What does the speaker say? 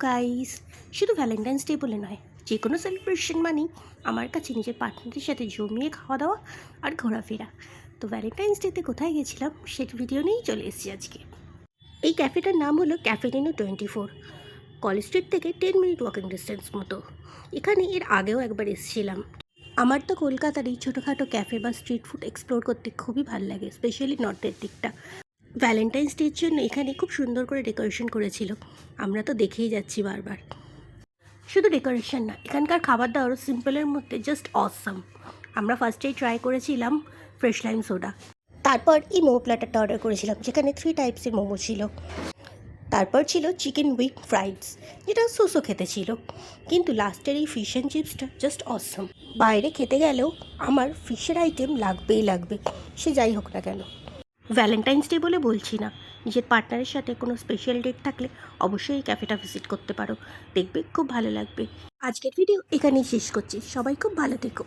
Guys, শুধু Valentine's day বলে নয়, যে কোনো সেলিব্রেশন মানেই আমার কাছে নিজের পার্টনারের সাথে জমিয়ে খাওয়া দাওয়া আর ঘোরাফেরা। তো ভ্যালেন্টাইন্স ডেতে কোথায় গেছিলাম সেটা ভিডিও নিয়েই চলে এসেছি আজকে। এই ক্যাফেটার নাম হলো ক্যাফে নিনো 24। কলেজ স্ট্রিট থেকে 10 মিনিট ওয়াকিং ডিস্টেন্স মতো। এখানে এর আগেও একবার এসেছিলাম। আমার তো কলকাতার এই ছোটোখাটো ক্যাফে বা স্ট্রিট ফুড এক্সপ্লোর করতে খুবই ভালো লাগে, স্পেশালি নর্থের দিকটা। ভ্যালেন্টাইন্স ডের জন্য এখানে খুব সুন্দর করে ডেকোরেশন করেছিল, আমরা তো দেখেই যাচ্ছি বারবার। শুধু ডেকোরেশন না, এখানকার খাবার দাবারও সিম্পলের মধ্যে জাস্ট অসাম। আমরা ফার্স্টেই ট্রাই করেছিলাম ফ্রেশ লাইম সোডা, তারপর এই মোমো প্ল্যাটারটা অর্ডার করেছিলাম যেখানে 3 টাইপসের মোমো ছিল। তারপর ছিল চিকেন উইথ ফ্রাইডস, যেটা সোসো খেতে ছিল, কিন্তু লাস্টের এই ফিশ অ্যান্ড চিপসটা জাস্ট অসাম। বাইরে খেতে গেলেও আমার ফিশের আইটেম লাগবেই লাগবে, সে যাই হোক না কেন। ভ্যালেন্টাইন্স ডে বলে বলছি না, নিজের পার্টনারের সাথে কোনো স্পেশাল ডেট থাকলে অবশ্যই এই ক্যাফেটা ভিজিট করতে পারো, দেখবে খুব ভালো লাগবে। আজকের ভিডিও এখানেই শেষ করছি, সবাই খুব ভালো থেকো।